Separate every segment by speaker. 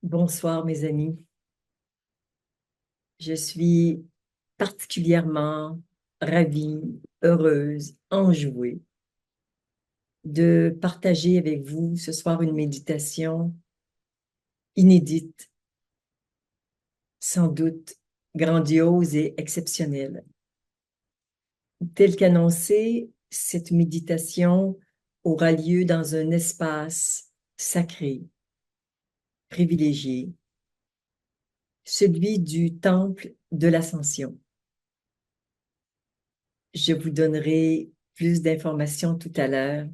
Speaker 1: Bonsoir mes amis. Je suis particulièrement ravie, heureuse, enjouée de partager avec vous ce soir une méditation inédite, sans doute grandiose et exceptionnelle. Telle qu'annoncée, cette méditation aura lieu dans un espace sacré, privilégié, celui du Temple de l'Ascension. Je vous donnerai plus d'informations tout à l'heure,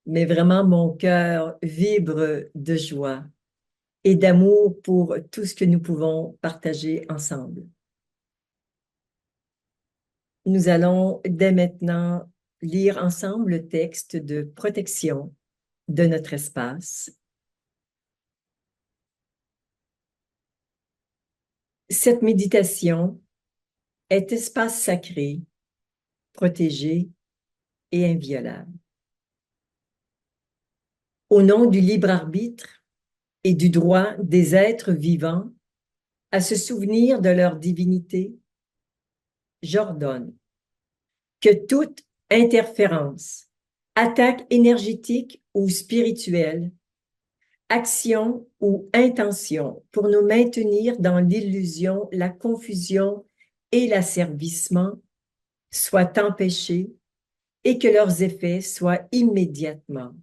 Speaker 1: mais vraiment mon cœur vibre de joie et d'amour pour tout ce que nous pouvons partager ensemble. Nous allons dès maintenant lire ensemble le texte de protection de notre espace. Cette méditation est espace sacré, protégé et inviolable. Au nom du libre arbitre et du droit des êtres vivants à se souvenir de leur divinité, j'ordonne que toute interférence, attaque énergétique ou spirituelle, action ou intention pour nous maintenir dans l'illusion, la confusion et l'asservissement soit empêchée et que leurs effets soient immédiatement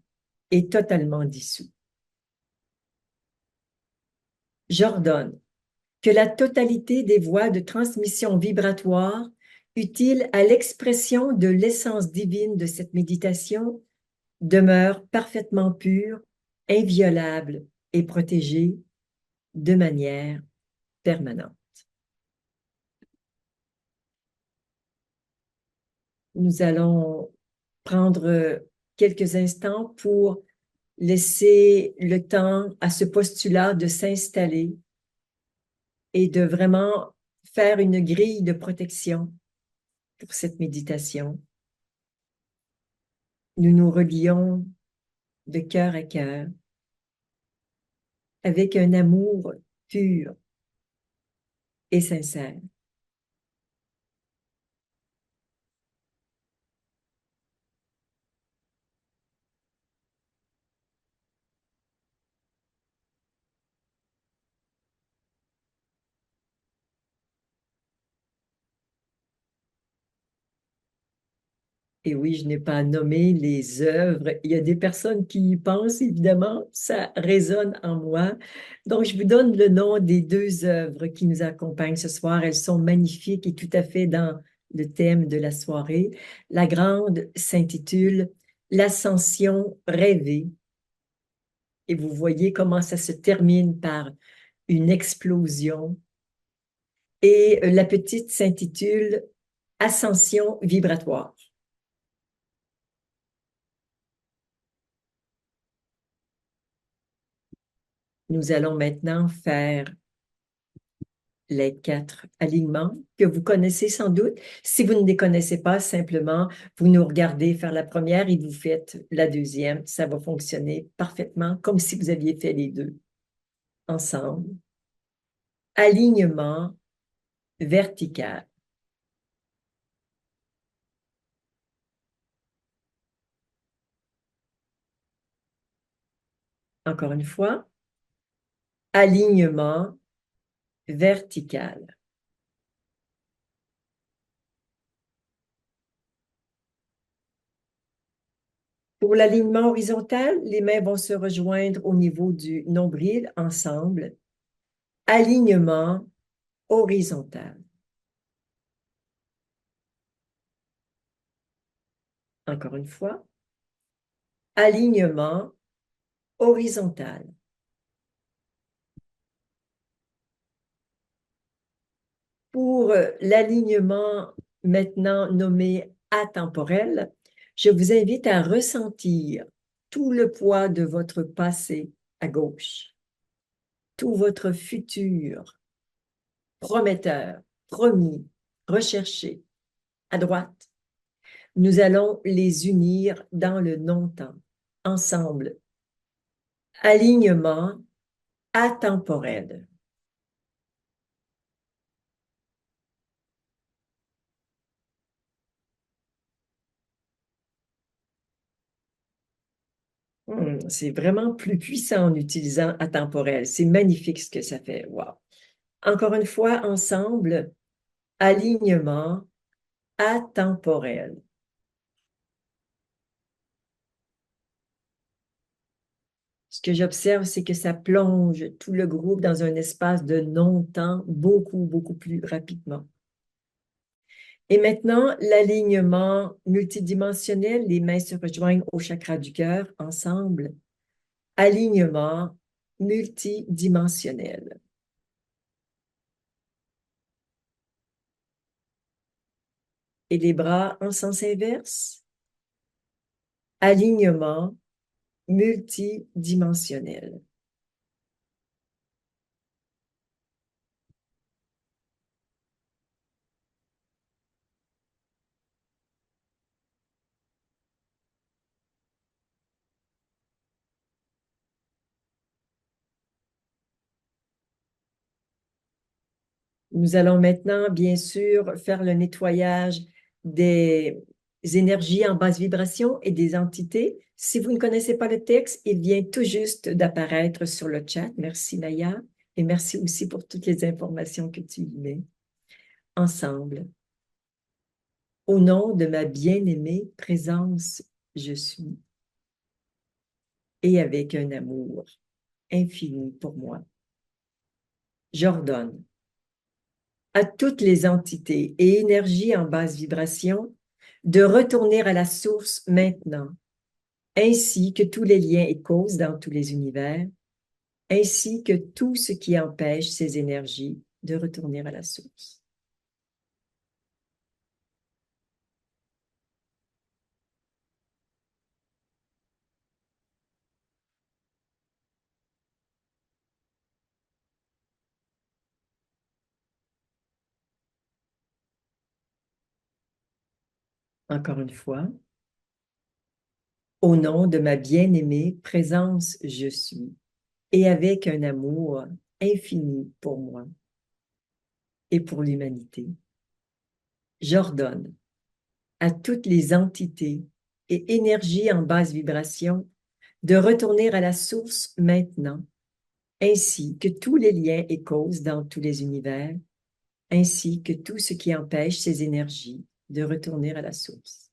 Speaker 1: et totalement dissous. J'ordonne que la totalité des voies de transmission vibratoire utiles à l'expression de l'essence divine de cette méditation demeure parfaitement pure, inviolable et protégée de manière permanente. Nous allons prendre quelques instants pour laisser le temps à ce postulat de s'installer et de vraiment faire une grille de protection pour cette méditation. Nous nous relions de cœur à cœur avec un amour pur et sincère. Et oui, je n'ai pas nommé les œuvres. Il y a des personnes qui y pensent, évidemment, ça résonne en moi. Donc, je vous donne le nom des deux œuvres qui nous accompagnent ce soir. Elles sont magnifiques et tout à fait dans le thème de la soirée. La grande s'intitule L'Ascension rêvée. Et vous voyez comment ça se termine par une explosion. Et la petite s'intitule Ascension vibratoire. Nous allons maintenant faire les 4 alignements que vous connaissez sans doute. Si vous ne les connaissez pas, simplement, vous nous regardez faire la première et vous faites la deuxième. Ça va fonctionner parfaitement comme si vous aviez fait les deux ensemble. Alignement vertical. Encore une fois, alignement vertical. Pour l'alignement horizontal, les mains vont se rejoindre au niveau du nombril ensemble. Alignement horizontal. Encore une fois, alignement horizontal. Pour l'alignement maintenant nommé atemporel, je vous invite à ressentir tout le poids de votre passé à gauche, tout votre futur prometteur, promis, recherché à droite. Nous allons les unir dans le non-temps, ensemble. Alignement atemporel. C'est vraiment plus puissant en utilisant atemporel. C'est magnifique ce que ça fait. Wow. Encore une fois, ensemble, alignement atemporel. Ce que j'observe, c'est que ça plonge tout le groupe dans un espace de non-temps beaucoup, beaucoup plus rapidement. Et maintenant, l'alignement multidimensionnel, les mains se rejoignent au chakra du cœur ensemble. Alignement multidimensionnel. Et les bras en sens inverse. Alignement multidimensionnel. Nous allons maintenant, bien sûr, faire le nettoyage des énergies en basse vibration et des entités. Si vous ne connaissez pas le texte, il vient tout juste d'apparaître sur le chat. Merci, Naya. Et merci aussi pour toutes les informations que tu y mets. Ensemble, au nom de ma bien-aimée présence, je suis, et avec un amour infini pour moi, j'ordonne à toutes les entités et énergies en basse vibration de retourner à la source maintenant, ainsi que tous les liens et causes dans tous les univers, ainsi que tout ce qui empêche ces énergies de retourner à la source. Encore une fois, au nom de ma bien-aimée présence, je suis, et avec un amour infini pour moi et pour l'humanité, j'ordonne à toutes les entités et énergies en basse vibration de retourner à la source maintenant, ainsi que tous les liens et causes dans tous les univers, ainsi que tout ce qui empêche ces énergies de retourner à la source.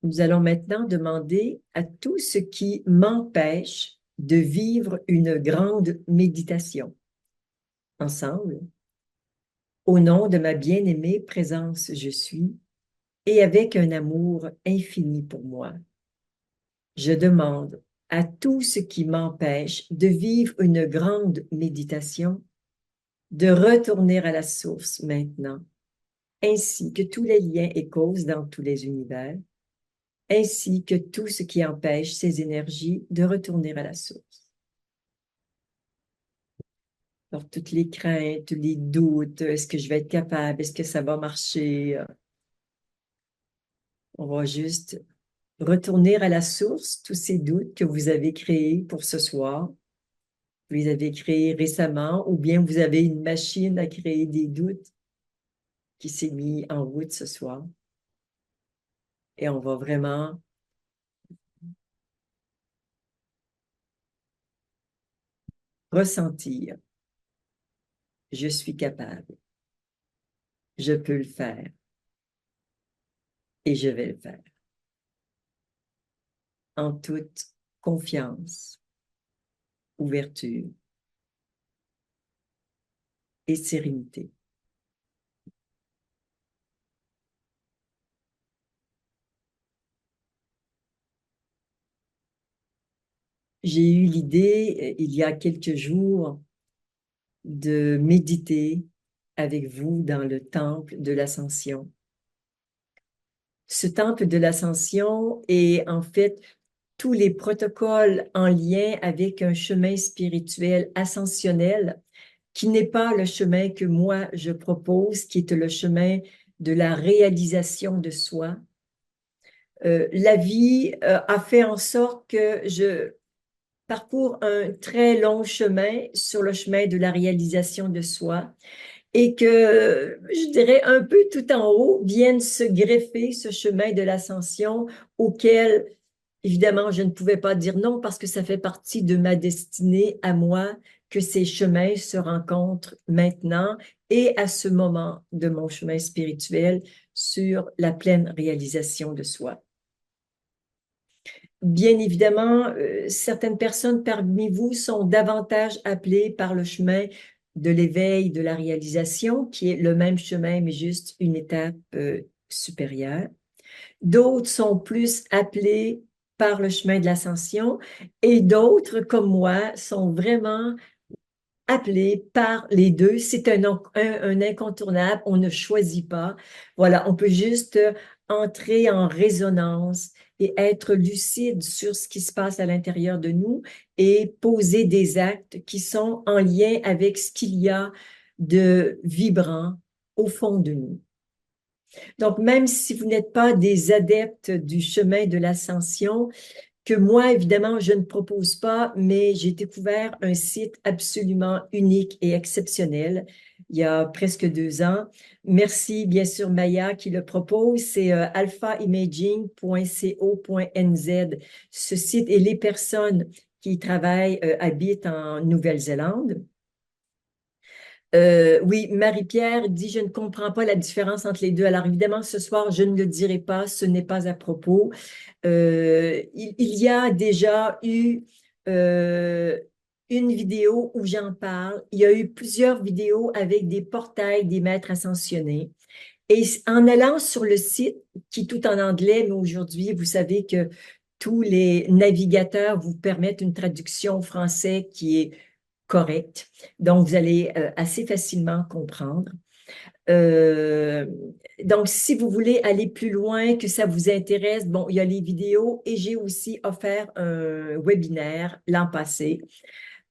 Speaker 1: Nous allons maintenant demander à tout ce qui m'empêche de vivre une grande méditation. Ensemble, au nom de ma bien-aimée présence, je suis, et avec un amour infini pour moi, je demande à tout ce qui m'empêche de vivre une grande méditation de retourner à la source maintenant, ainsi que tous les liens et causes dans tous les univers, ainsi que tout ce qui empêche ces énergies de retourner à la source. Alors, toutes les craintes, les doutes, est-ce que je vais être capable, est-ce que ça va marcher? On va juste retourner à la source, tous ces doutes que vous avez créés pour ce soir. Vous les avez créés récemment, ou bien vous avez une machine à créer des doutes qui s'est mis en route ce soir. Et on va vraiment ressentir, je suis capable, je peux le faire et je vais le faire en toute confiance, ouverture et sérénité. J'ai eu l'idée, il y a quelques jours, de méditer avec vous dans le temple de l'Ascension. Ce temple de l'Ascension est en fait tous les protocoles en lien avec un chemin spirituel ascensionnel qui n'est pas le chemin que moi je propose, qui est le chemin de la réalisation de soi. La vie a fait en sorte que je parcours un très long chemin sur le chemin de la réalisation de soi et que, je dirais, un peu tout en haut viennent se greffer ce chemin de l'ascension auquel, évidemment, je ne pouvais pas dire non parce que ça fait partie de ma destinée à moi que ces chemins se rencontrent maintenant et à ce moment de mon chemin spirituel sur la pleine réalisation de soi. Bien évidemment, certaines personnes parmi vous sont davantage appelées par le chemin de l'éveil, de la réalisation, qui est le même chemin, mais juste une étape supérieure. D'autres sont plus appelés par le chemin de l'ascension et d'autres, comme moi, sont vraiment appelés par les deux. C'est un incontournable, on ne choisit pas. Voilà, on peut juste entrer en résonance et être lucide sur ce qui se passe à l'intérieur de nous et poser des actes qui sont en lien avec ce qu'il y a de vibrant au fond de nous. Donc, même si vous n'êtes pas des adeptes du chemin de l'ascension, que moi, évidemment, je ne propose pas, mais j'ai découvert un site absolument unique et exceptionnel il y a presque 2 ans. Merci, bien sûr, Maya qui le propose. C'est alphaimaging.co.nz. Ce site et les personnes qui y travaillent habitent en Nouvelle-Zélande. Oui, Marie-Pierre dit, je ne comprends pas la différence entre les deux. Alors évidemment, ce soir, je ne le dirai pas, ce n'est pas à propos. Il y a déjà eu euh, une vidéo où j'en parle. Il y a eu plusieurs vidéos avec des portails des maîtres ascensionnés. Et en allant sur le site, qui est tout en anglais, mais aujourd'hui, vous savez que tous les navigateurs vous permettent une traduction français qui est correcte. Donc, vous allez assez facilement comprendre. Euh, donc, si vous voulez aller plus loin, que ça vous intéresse, bon, il y a les vidéos et j'ai aussi offert un webinaire l'an passé.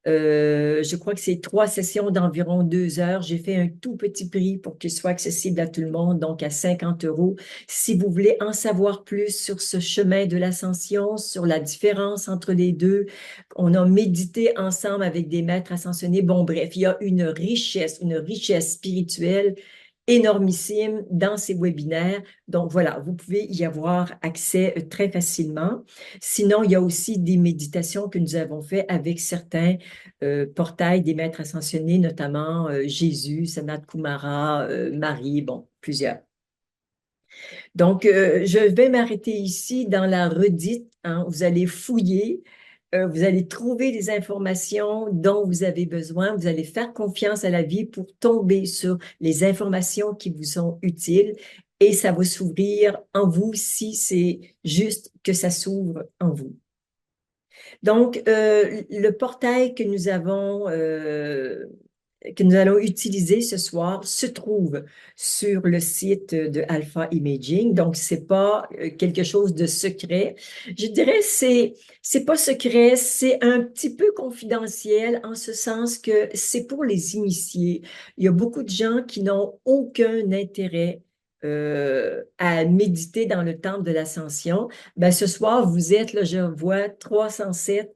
Speaker 1: Je crois que c'est 3 sessions d'environ 2 heures. J'ai fait un tout petit prix pour qu'il soit accessible à tout le monde, donc à 50 euros. Si vous voulez en savoir plus sur ce chemin de l'ascension, sur la différence entre les deux, on a médité ensemble avec des maîtres ascensionnés. Bon, bref, il y a une richesse spirituelle énormissime dans ces webinaires. Donc voilà, vous pouvez y avoir accès très facilement. Sinon, il y a aussi des méditations que nous avons fait avec certains portails des maîtres ascensionnés, notamment Jésus, Sanat Kumara, Marie, bon, plusieurs. Donc, je vais m'arrêter ici dans la redite, hein. Vous allez fouiller, vous allez trouver les informations dont vous avez besoin. Vous allez faire confiance à la vie pour tomber sur les informations qui vous sont utiles et ça va s'ouvrir en vous si c'est juste que ça s'ouvre en vous. Donc, le portail que nous allons utiliser ce soir se trouve sur le site de Alpha Imaging. Donc, c'est pas quelque chose de secret. Je dirais c'est pas secret, c'est un petit peu confidentiel en ce sens que c'est pour les initiés. Il y a beaucoup de gens qui n'ont aucun intérêt à méditer dans le temple de l'ascension. Ben, ce soir, vous êtes, là, je vois 307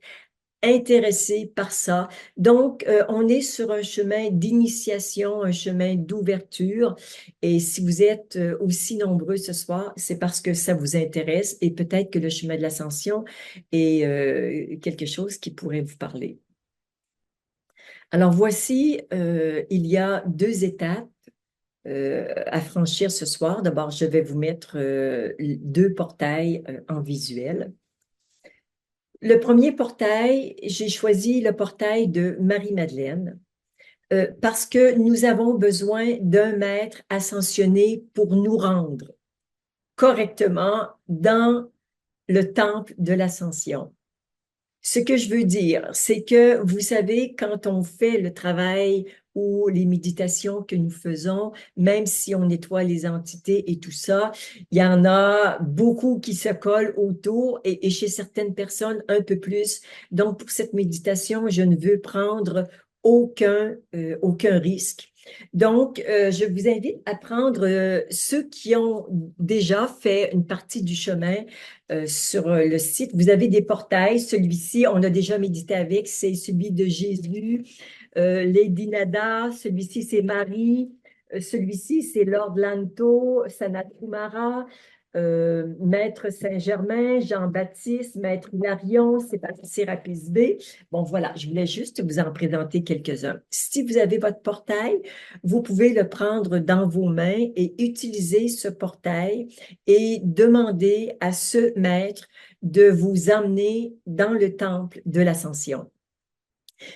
Speaker 1: intéressés par ça. Donc, on est sur un chemin d'initiation, un chemin d'ouverture. Et si vous êtes aussi nombreux ce soir, c'est parce que ça vous intéresse et peut-être que le chemin de l'ascension est quelque chose qui pourrait vous parler. Alors, voici, il y a 2 étapes à franchir ce soir. D'abord, je vais vous mettre 2 portails en visuel. Le premier portail, j'ai choisi le portail de Marie-Madeleine parce que nous avons besoin d'un maître ascensionné pour nous rendre correctement dans le temple de l'ascension. Ce que je veux dire, c'est que vous savez, quand on fait le travail ou les méditations que nous faisons, même si on nettoie les entités et tout ça, il y en a beaucoup qui se collent autour et chez certaines personnes un peu plus. Donc, pour cette méditation, je ne veux prendre aucun risque. Donc, je vous invite à prendre ceux qui ont déjà fait une partie du chemin sur le site. Vous avez des portails. Celui-ci, on a déjà médité avec, c'est celui de Jésus. Lady Nada, celui-ci, c'est Marie. Celui-ci, c'est Lord Lanto, Sanat Kumara, Maître Saint-Germain, Jean-Baptiste, Maître Hilarion, Sérapis B. Bon, voilà, je voulais juste vous en présenter quelques-uns. Si vous avez votre portail, vous pouvez le prendre dans vos mains et utiliser ce portail et demander à ce maître de vous emmener dans le temple de l'ascension.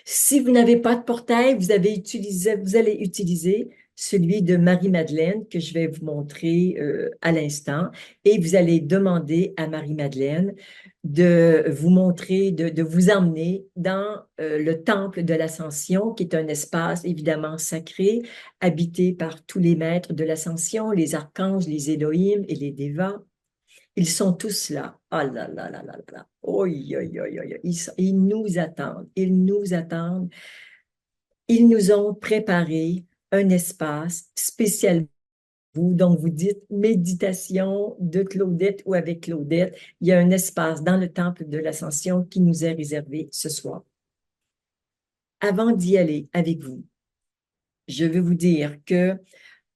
Speaker 1: Si vous n'avez pas de portail, vous allez utiliser celui de Marie-Madeleine que je vais vous montrer à l'instant et vous allez demander à Marie-Madeleine de vous montrer, de vous emmener dans le temple de l'Ascension, qui est un espace évidemment sacré, habité par tous les maîtres de l'Ascension, les archanges, les Élohim et les Dévas. Ils sont tous là. Ah là là là là là là. Oi, oi, oi, oi, oi. Ils nous attendent. Ils nous attendent. Ils nous ont préparé un espace spécial pour vous. Donc, vous dites méditation de Claudette ou avec Claudette. Il y a un espace dans le temple de l'Ascension qui nous est réservé ce soir. Avant d'y aller avec vous, je veux vous dire que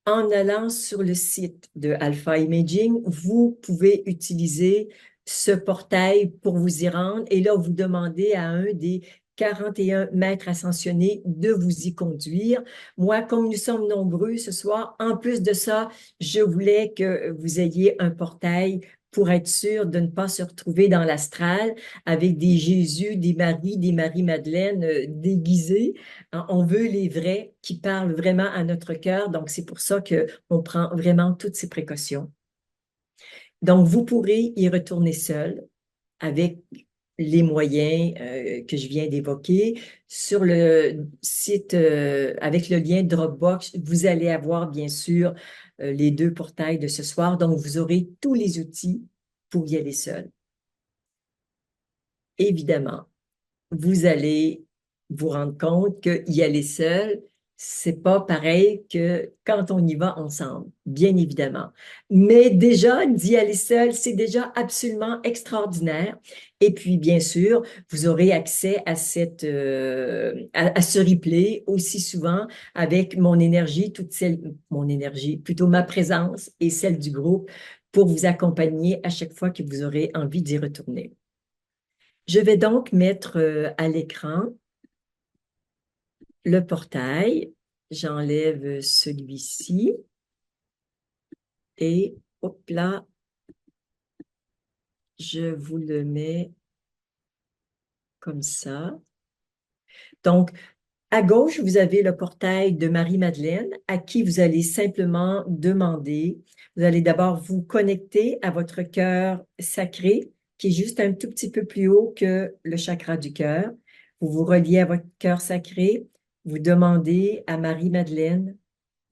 Speaker 1: en allant sur le site de Alpha Imaging, vous pouvez utiliser ce portail pour vous y rendre et là, vous demandez à un des 41 maîtres ascensionnés de vous y conduire. Moi, comme nous sommes nombreux ce soir, en plus de ça, je voulais que vous ayez un portail pour être sûr de ne pas se retrouver dans l'astral avec des Jésus, des Marie-Madeleine déguisés. Hein, on veut les vrais qui parlent vraiment à notre cœur. Donc, c'est pour ça qu'on prend vraiment toutes ces précautions. Donc, vous pourrez y retourner seul avec les moyens que je viens d'évoquer. Sur le site, avec le lien Dropbox, vous allez avoir bien sûr les deux portails de ce soir. Donc, vous aurez tous les outils pour y aller seul. Évidemment, vous allez vous rendre compte que y aller seul, c'est pas pareil que quand on y va ensemble, bien évidemment. Mais déjà, d'y aller seul, c'est déjà absolument extraordinaire. Et puis, bien sûr, vous aurez accès à à ce replay aussi souvent avec mon énergie, plutôt ma présence et celle du groupe pour vous accompagner à chaque fois que vous aurez envie d'y retourner. Je vais donc mettre à l'écran le portail. J'enlève celui-ci et hop là, je vous le mets comme ça. Donc, à gauche, vous avez le portail de Marie-Madeleine à qui vous allez simplement demander. Vous allez d'abord vous connecter à votre cœur sacré qui est juste un tout petit peu plus haut que le chakra du cœur. Vous vous reliez à votre cœur sacré. Vous demandez à Marie-Madeleine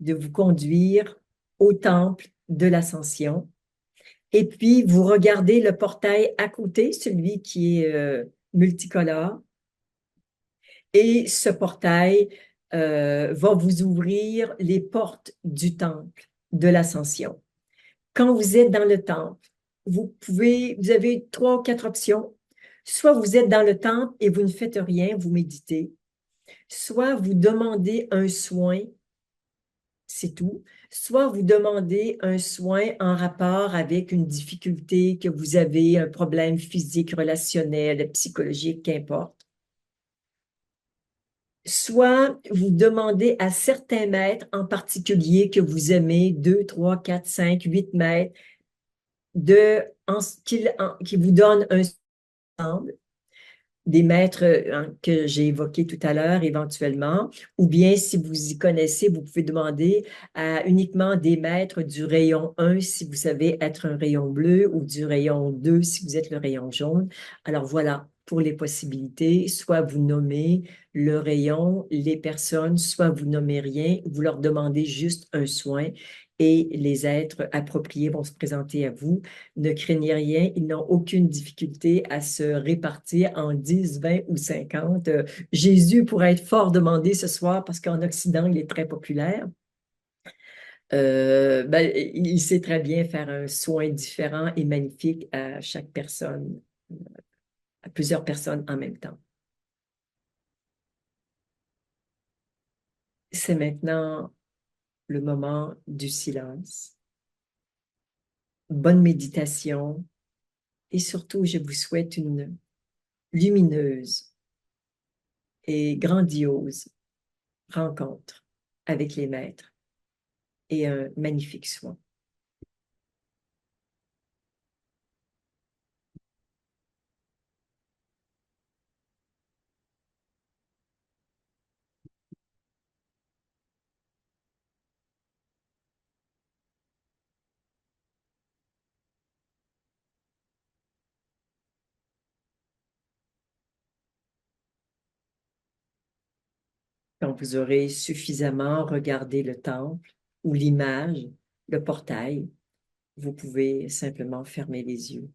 Speaker 1: de vous conduire au temple de l'Ascension. Et puis, vous regardez le portail à côté, celui qui est multicolore. Et ce portail va vous ouvrir les portes du temple de l'Ascension. Quand vous êtes dans le temple, vous avez 3 ou 4 options. Soit vous êtes dans le temple et vous ne faites rien, vous méditez. Soit vous demandez un soin, c'est tout. Soit vous demandez un soin en rapport avec une difficulté que vous avez, un problème physique, relationnel, psychologique, qu'importe. Soit vous demandez à certains maîtres en particulier que vous aimez, 2, 3, 4, 5, 8 maîtres, qui vous donnent un ensemble, des maîtres que j'ai évoqués tout à l'heure éventuellement, ou bien si vous y connaissez, vous pouvez demander à uniquement des maîtres du rayon 1 si vous savez être un rayon bleu ou du rayon 2 si vous êtes le rayon jaune. Alors voilà, pour les possibilités. Soit vous nommez le rayon, les personnes, soit vous nommez rien, vous leur demandez juste un soin et les êtres appropriés vont se présenter à vous. Ne craignez rien, ils n'ont aucune difficulté à se répartir en 10, 20 ou 50. Jésus pourrait être fort demandé ce soir parce qu'en Occident, il est très populaire. Ben, il sait très bien faire un soin différent et magnifique à chaque personne, à plusieurs personnes en même temps. C'est maintenant le moment du silence. Bonne méditation et surtout, je vous souhaite une lumineuse et grandiose rencontre avec les maîtres et un magnifique soin. Quand vous aurez suffisamment regardé le temple ou l'image, le portail, vous pouvez simplement fermer les yeux.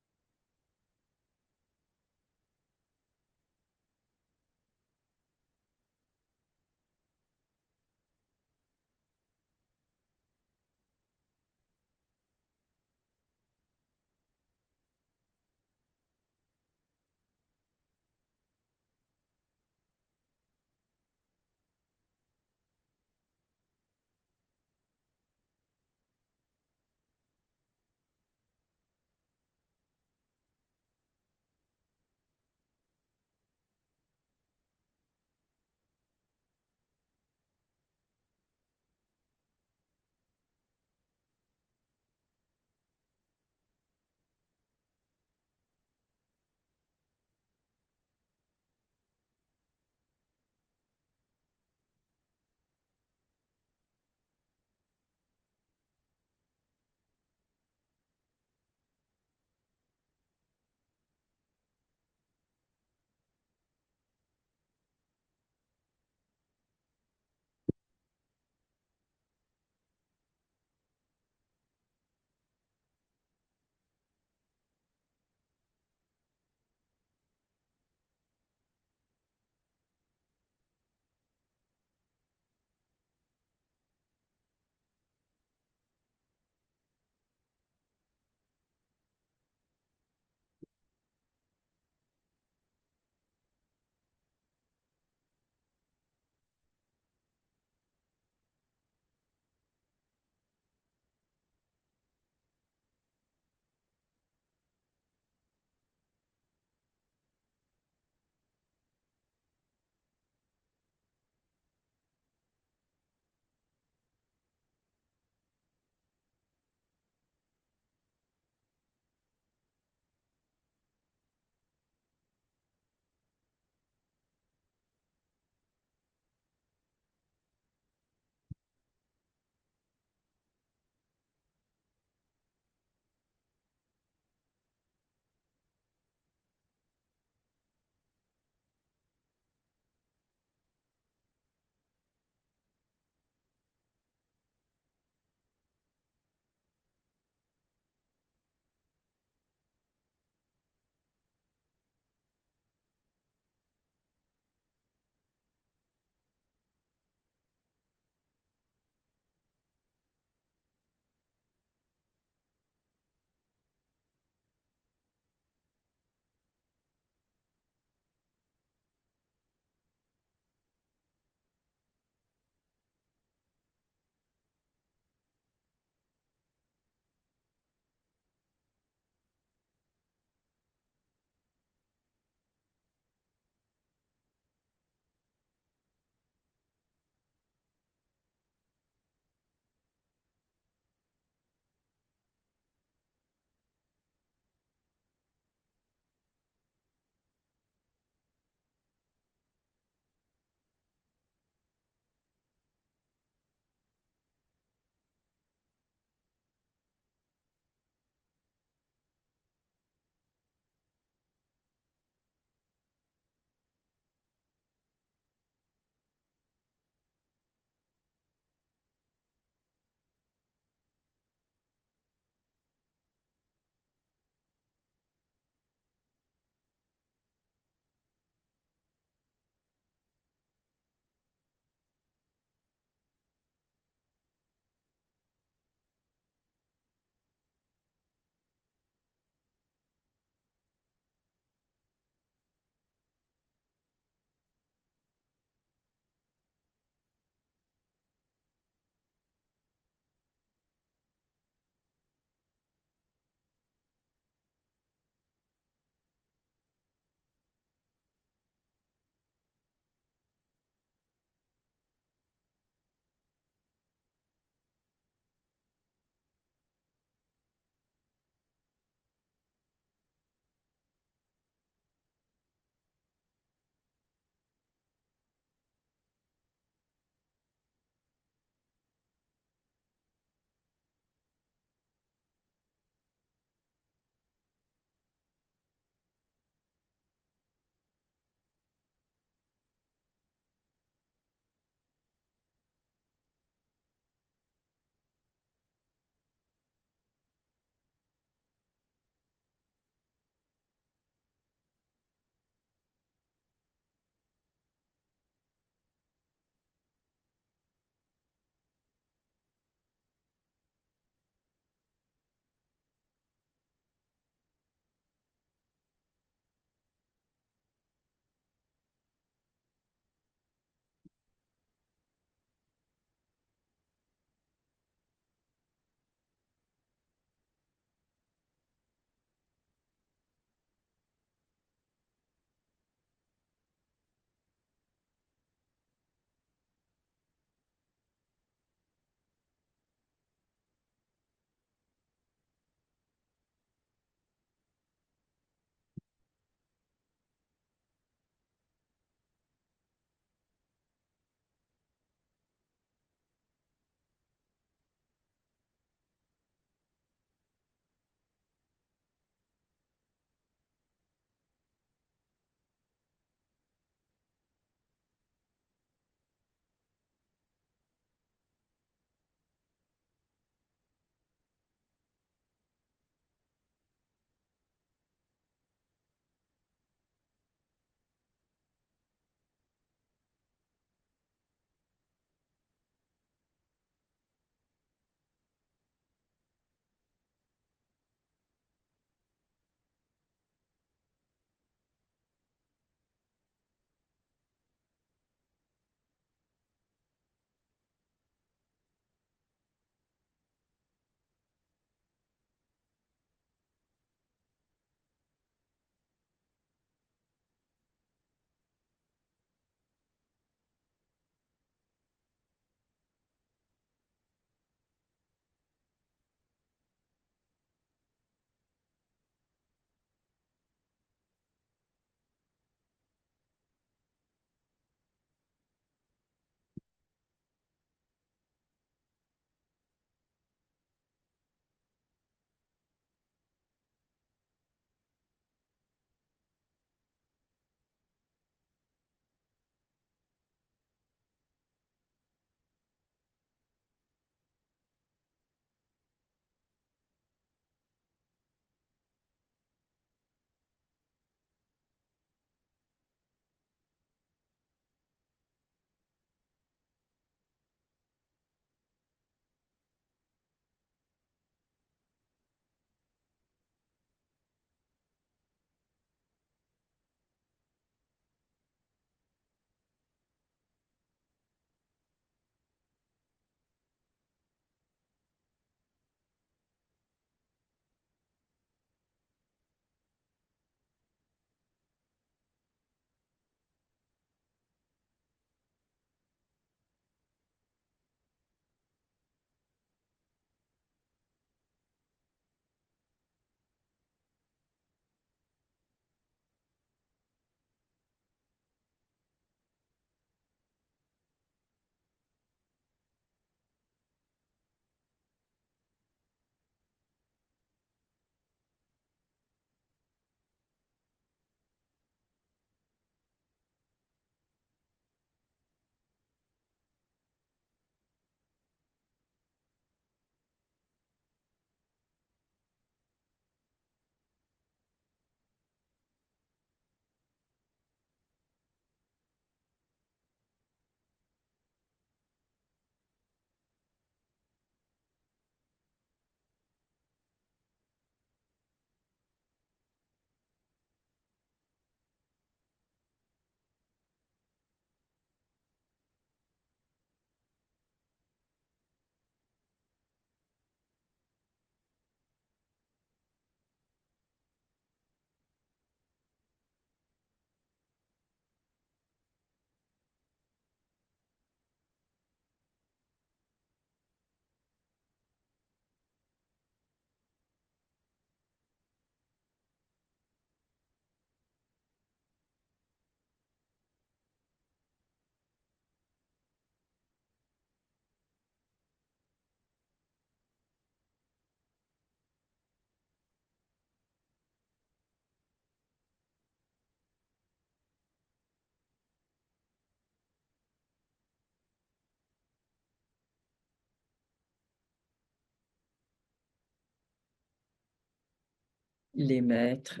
Speaker 1: Les maîtres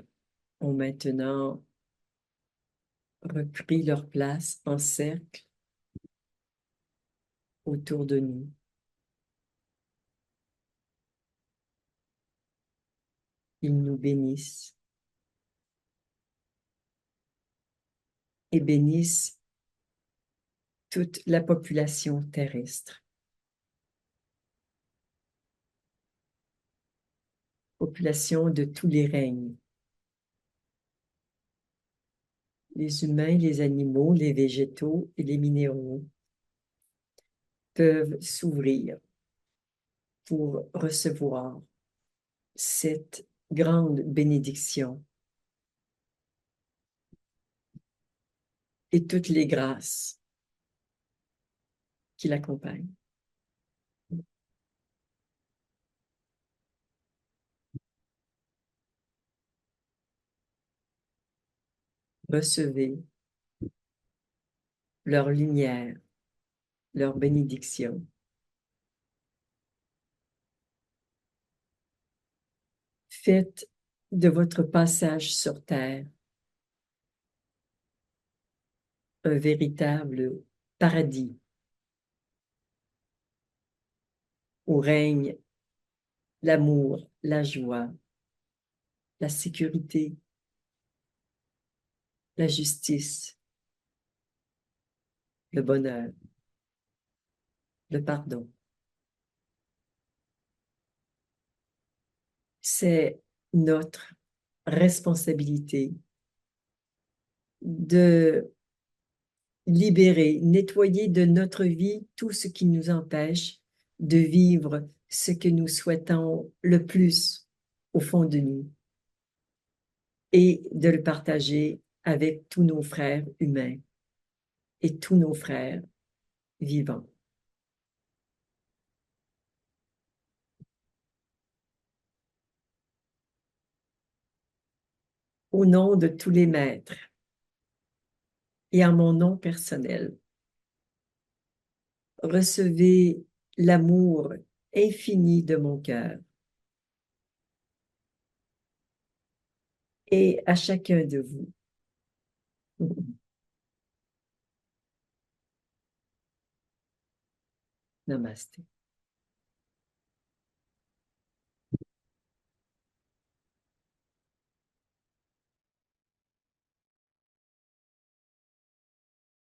Speaker 1: ont maintenant repris leur place en cercle autour de nous. Ils nous bénissent et bénissent toute la population terrestre. Population de tous les règnes. Les humains, les animaux, les végétaux et les minéraux peuvent s'ouvrir pour recevoir cette grande bénédiction et toutes les grâces qui l'accompagnent. Recevez leur lumière, leur bénédiction. Faites de votre passage sur terre un véritable paradis où règne l'amour, la joie, la sécurité, la justice, le bonheur, le pardon. C'est notre responsabilité de libérer, nettoyer de notre vie tout ce qui nous empêche de vivre ce que nous souhaitons le plus au fond de nous et de le partager avec tous nos frères humains et tous nos frères vivants. Au nom de tous les maîtres et en mon nom personnel, recevez l'amour infini de mon cœur et à chacun de vous. Namaste.